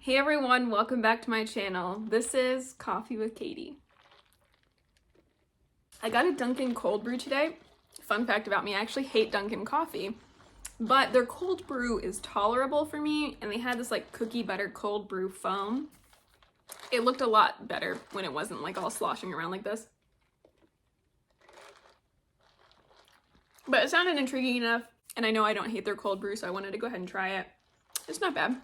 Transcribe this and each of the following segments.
Hey everyone, welcome back to my channel. This is Coffee with Katie. I got a Dunkin' cold brew today. Fun fact about me, I actually hate Dunkin' coffee, but their cold brew is tolerable for me, and they had this like cookie butter cold brew foam. It looked a lot better when it wasn't like all sloshing around like this. But it sounded intriguing enough, and I know I don't hate their cold brew, so I wanted to go ahead and try it. It's not bad.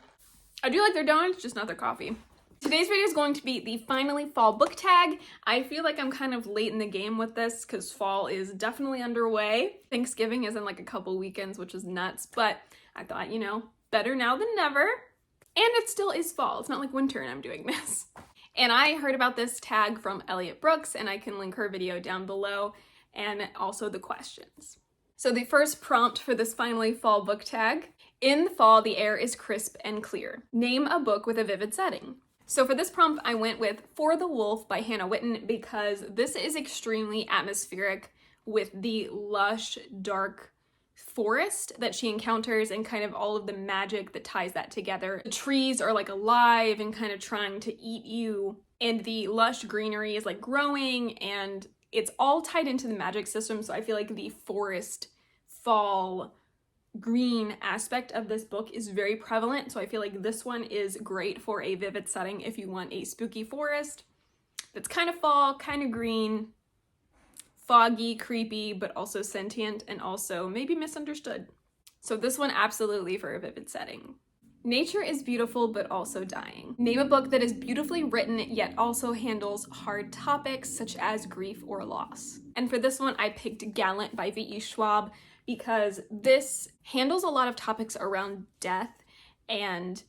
I do like their donuts, just not their coffee. Today's video is going to be the finally fall book tag. I feel like I'm kind of late in the game with this because fall is definitely underway. Thanksgiving is in like a couple weekends, which is nuts, but I thought, you know, better now than never. And it still is fall. It's not like winter and I'm doing this. And I heard about this tag from Elliot Brooks, and I can link her video down below and also the questions. So the first prompt for this finally fall book tag: in the fall, the air is crisp and clear. Name a book with a vivid setting. So for this prompt, I went with For the Wolf by Hannah Whitten because this is extremely atmospheric with the lush, dark forest that she encounters and kind of all of the magic that ties that together. The trees are like alive and kind of trying to eat you, and the lush greenery is like growing, and it's all tied into the magic system. So I feel like the forest fall green aspect of this book is very prevalent, so I feel like this one is great for a vivid setting if you want a spooky forest that's kind of fall, kind of green, foggy, creepy, but also sentient and also maybe misunderstood. So this one absolutely for a vivid setting. Nature is beautiful but also dying. Name a book that is beautifully written yet also handles hard topics such as grief or loss. And for this one I picked Gallant by V.E. Schwab because this handles a lot of topics around death, and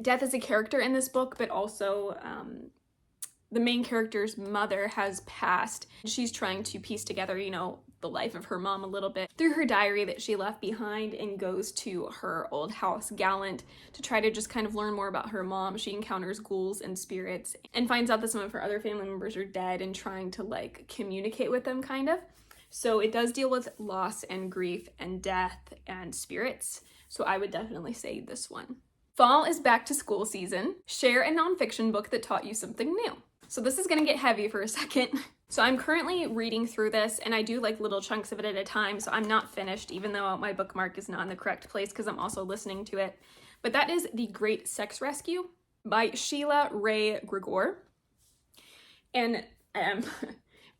death is a character in this book, but also the main character's mother has passed. She's trying to piece together, you know, the life of her mom a little bit through her diary that she left behind, and goes to her old house, Gallant, to try to just kind of learn more about her mom. She encounters ghouls and spirits and finds out that some of her other family members are dead and trying to like communicate with them kind of. So it does deal with loss and grief and death and spirits. So I would definitely say this one. Fall is back to school season. Share a nonfiction book that taught you something new. So this is gonna get heavy for a second. So I'm currently reading through this, and I do like little chunks of it at a time, so I'm not finished, even though my bookmark is not in the correct place because I'm also listening to it. But that is The Great Sex Rescue by Sheila Ray Gregor. And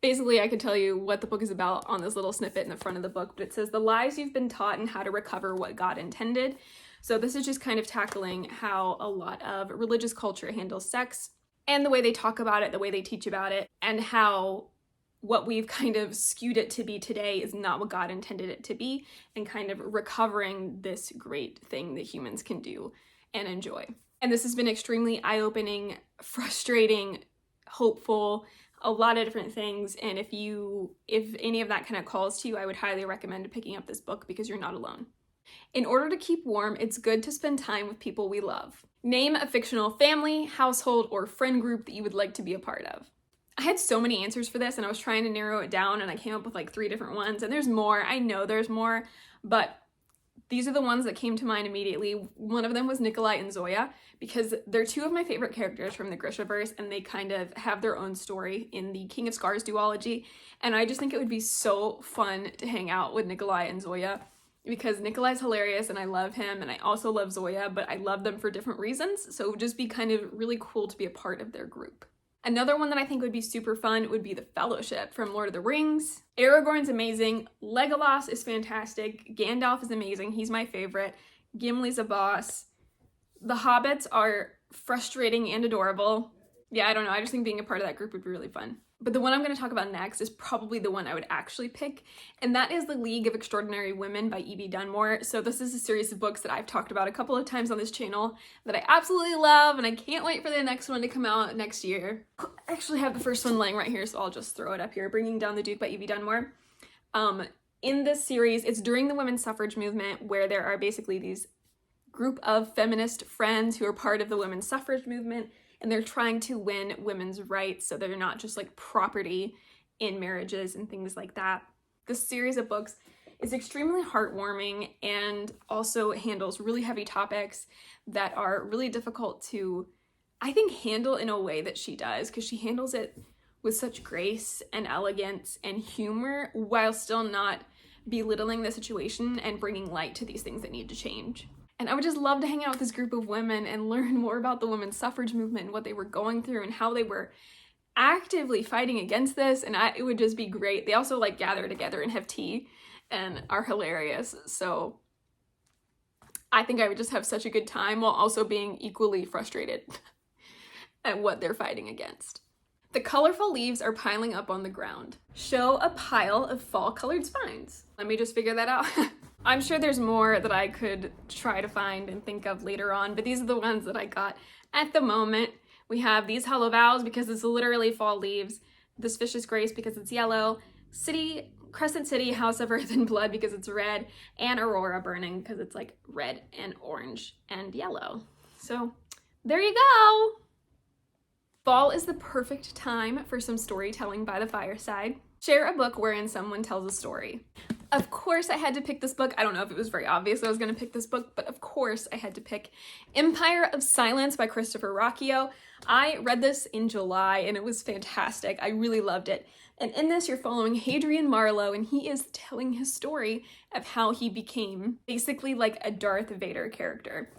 basically I could tell you what the book is about on this little snippet in the front of the book, but it says the lies you've been taught and how to recover what God intended. So this is just kind of tackling how a lot of religious culture handles sex, and the way they talk about it, the way they teach about it, and how what we've kind of skewed it to be today is not what God intended it to be, and kind of recovering this great thing that humans can do and enjoy. And this has been extremely eye-opening, frustrating, hopeful, a lot of different things, and if any of that kind of calls to you, I would highly recommend picking up this book because you're not alone. In order to keep warm, it's good to spend time with people we love. Name a fictional family, household, or friend group that you would like to be a part of. I had so many answers for this, and I was trying to narrow it down, and I came up with like 3 different ones, and there's more. I know there's more, but these are the ones that came to mind immediately. One of them was Nikolai and Zoya, because they're 2 of my favorite characters from the Grishaverse, and they kind of have their own story in the King of Scars duology, and I just think it would be so fun to hang out with Nikolai and Zoya, because Nikolai's hilarious and I love him, and I also love Zoya, but I love them for different reasons, so it would just be kind of really cool to be a part of their group. Another one that I think would be super fun would be the Fellowship from Lord of the Rings. Aragorn's amazing, Legolas is fantastic, Gandalf is amazing, he's my favorite, Gimli's a boss, the Hobbits are frustrating and adorable. Yeah, I don't know, I just think being a part of that group would be really fun. But the one I'm going to talk about next is probably the one I would actually pick, and that is The League of Extraordinary Women by E.B. Dunmore. So this is a series of books that I've talked about a couple of times on this channel that I absolutely love, and I can't wait for the next one to come out next year. I actually have the first one laying right here, so I'll just throw it up here. Bringing Down the Duke by E.B. Dunmore. In this series, it's during the women's suffrage movement, where there are basically these group of feminist friends who are part of the women's suffrage movement, and they're trying to win women's rights so they're not just like property in marriages and things like that. This series of books is extremely heartwarming and also handles really heavy topics that are really difficult to, I think, handle in a way that she does, because she handles it with such grace and elegance and humor while still not belittling the situation and bringing light to these things that need to change. And I would just love to hang out with this group of women and learn more about the women's suffrage movement and what they were going through and how they were actively fighting against this, and it would just be great. They also like gather together and have tea and are hilarious, so I think I would just have such a good time while also being equally frustrated at what they're fighting against. The colorful leaves are piling up on the ground. Show a pile of fall-colored spines. Let me just figure that out. I'm sure there's more that I could try to find and think of later on, but these are the ones that I got at the moment. We have these hollow vows because it's literally fall leaves. This vicious grace because it's yellow. City, Crescent City, House of Earth and Blood because it's red. And Aurora Burning because it's like red and orange and yellow. So there you go. Fall is the perfect time for some storytelling by the fireside. Share a book wherein someone tells a story. Of course I had to pick this book. I don't know if it was very obvious I was going to pick this book, but of course I had to pick Empire of Silence by Christopher Rocchio. I read this in July and it was fantastic. I really loved it. And in this, you're following Hadrian Marlowe, and he is telling his story of how he became basically like a Darth Vader character.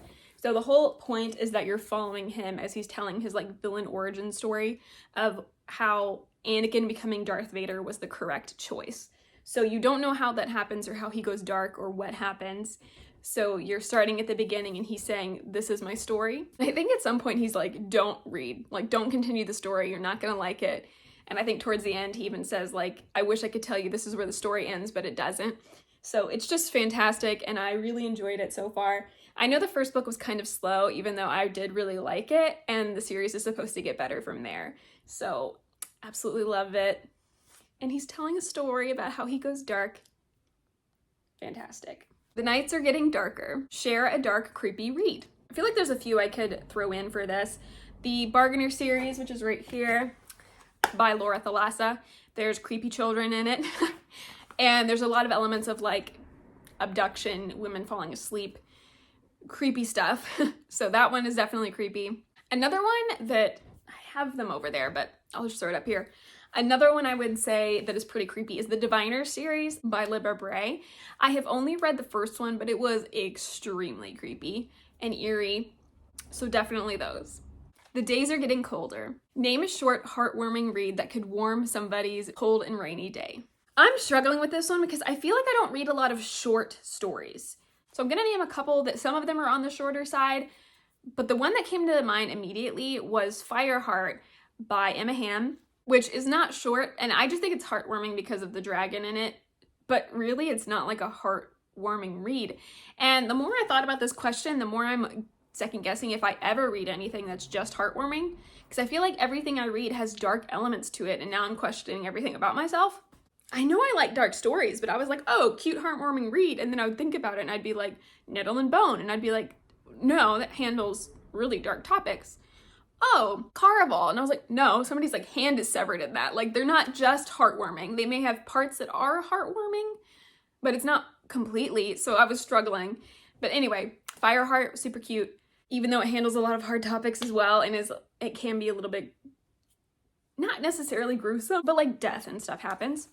So the whole point is that you're following him as he's telling his like villain origin story of how Anakin becoming Darth Vader was the correct choice. So you don't know how that happens or how he goes dark or what happens. So you're starting at the beginning and he's saying, this is my story. I think at some point he's like, don't read, like don't continue the story. You're not gonna like it. And I think towards the end he even says like, I wish I could tell you this is where the story ends, but it doesn't. So it's just fantastic and I really enjoyed it so far. I know the first book was kind of slow, even though I did really like it, and the series is supposed to get better from there. So absolutely love it. And he's telling a story about how he goes dark. Fantastic. The nights are getting darker. Share a dark, creepy read. I feel like there's a few I could throw in for this. The Bargainer series, which is right here, by Laura Thalassa. There's creepy children in it. And there's a lot of elements of like abduction, women falling asleep, creepy stuff. So that one is definitely creepy. Another one that, I have them over there, but I'll just throw it up here. Another one I would say that is pretty creepy is the Diviner series by Libba Bray. I have only read the first one, but it was extremely creepy and eerie. So definitely those. The days are getting colder. Name a short, heartwarming read that could warm somebody's cold and rainy day. I'm struggling with this one because I feel like I don't read a lot of short stories. So I'm gonna name a couple that some of them are on the shorter side, but the one that came to mind immediately was Fireheart by Emma Hamm, which is not short, and I just think it's heartwarming because of the dragon in it, but really it's not like a heartwarming read. And the more I thought about this question, the more I'm second guessing if I ever read anything that's just heartwarming, because I feel like everything I read has dark elements to it, and now I'm questioning everything about myself. I know I like dark stories, but I was like, oh, cute, heartwarming read. And then I would think about it and I'd be like, Nettle and Bone. And I'd be like, no, that handles really dark topics. Oh, Caraval. And I was like, no, somebody's like hand is severed in that. Like they're not just heartwarming. They may have parts that are heartwarming, but it's not completely. So I was struggling. But anyway, Fireheart, super cute, even though it handles a lot of hard topics as well. And it can be a little bit, not necessarily gruesome, but like death and stuff happens.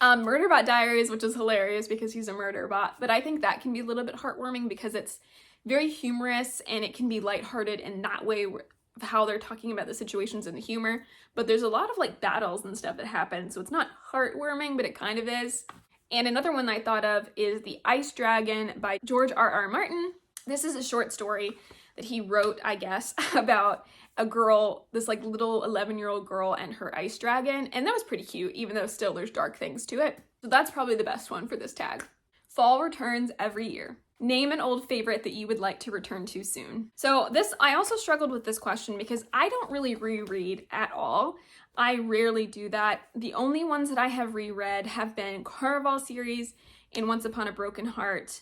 Murderbot Diaries, which is hilarious because he's a murder bot, but I think that can be a little bit heartwarming because it's very humorous and it can be lighthearted in that way of how they're talking about the situations and the humor, but there's a lot of like battles and stuff that happen, so it's not heartwarming, but it kind of is. And another one I thought of is The Ice Dragon by George R.R. Martin. This is a short story that he wrote, I guess, about a girl, this like little 11-year-old girl and her ice dragon, and that was pretty cute, even though still there's dark things to it. So that's probably the best one for this tag. Fall returns every year. Name an old favorite that you would like to return to soon. So this, I also struggled with this question because I don't really reread at all. I rarely do that. The only ones that I have reread have been Caraval series and Once Upon a Broken Heart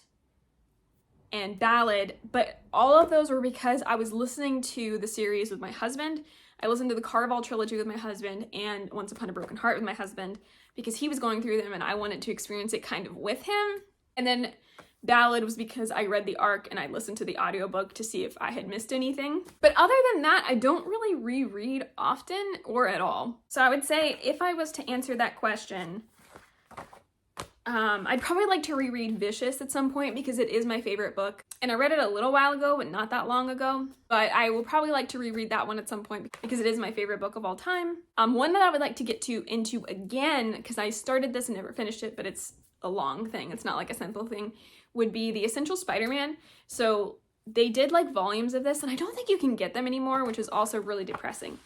and Ballad, but all of those were because I was listening to the series with my husband. I listened to the Caraval trilogy with my husband and Once Upon a Broken Heart with my husband because he was going through them and I wanted to experience it kind of with him. And then ballad was because I read the arc and I listened to the audiobook to see if I had missed anything. But other than that, I don't really reread often or at all. So I would say if I was to answer that question, I'd probably like to reread Vicious at some point because it is my favorite book. And I read it a little while ago, but not that long ago. But I will probably like to reread that one at some point because it is my favorite book of all time. One that I would like to get into again, because I started this and never finished it, but it's a long thing. It's not like a simple thing, would be The Essential Spider-Man. So they did like volumes of this and I don't think you can get them anymore, which is also really depressing.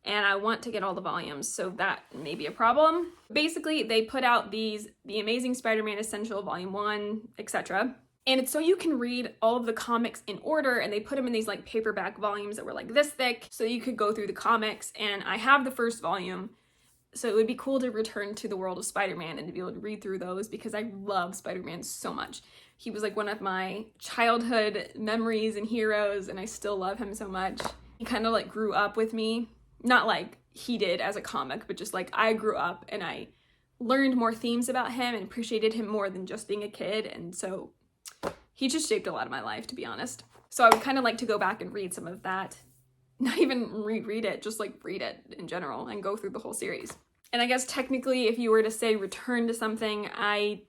And I want to get all the volumes, so that may be a problem. Basically, they put out The Amazing Spider-Man Essential Volume 1, etc. And it's so you can read all of the comics in order, and they put them in these like paperback volumes that were like this thick, so you could go through the comics. And I have the first volume, so it would be cool to return to the world of Spider-Man and to be able to read through those because I love Spider-Man so much. He was like one of my childhood memories and heroes, and I still love him so much. He kind of like grew up with me. Not like he did as a comic, but just like I grew up and I learned more themes about him and appreciated him more than just being a kid. And so he just shaped a lot of my life, to be honest. So I would kind of like to go back and read some of that. Not even reread it, just like read it in general and go through the whole series. And I guess technically if you were to say return to something, I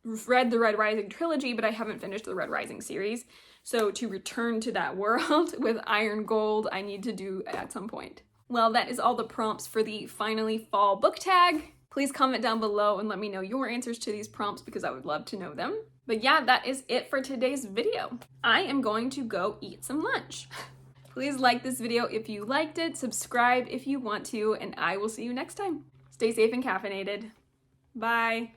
read the Red Rising trilogy, but I haven't finished the Red Rising series. So to return to that world with Iron Gold, I need to do at some point. Well, that is all the prompts for the Finally Fall book tag. Please comment down below and let me know your answers to these prompts because I would love to know them. But yeah, that is it for today's video. I am going to go eat some lunch. Please like this video if you liked it, subscribe if you want to, and I will see you next time. Stay safe and caffeinated. Bye.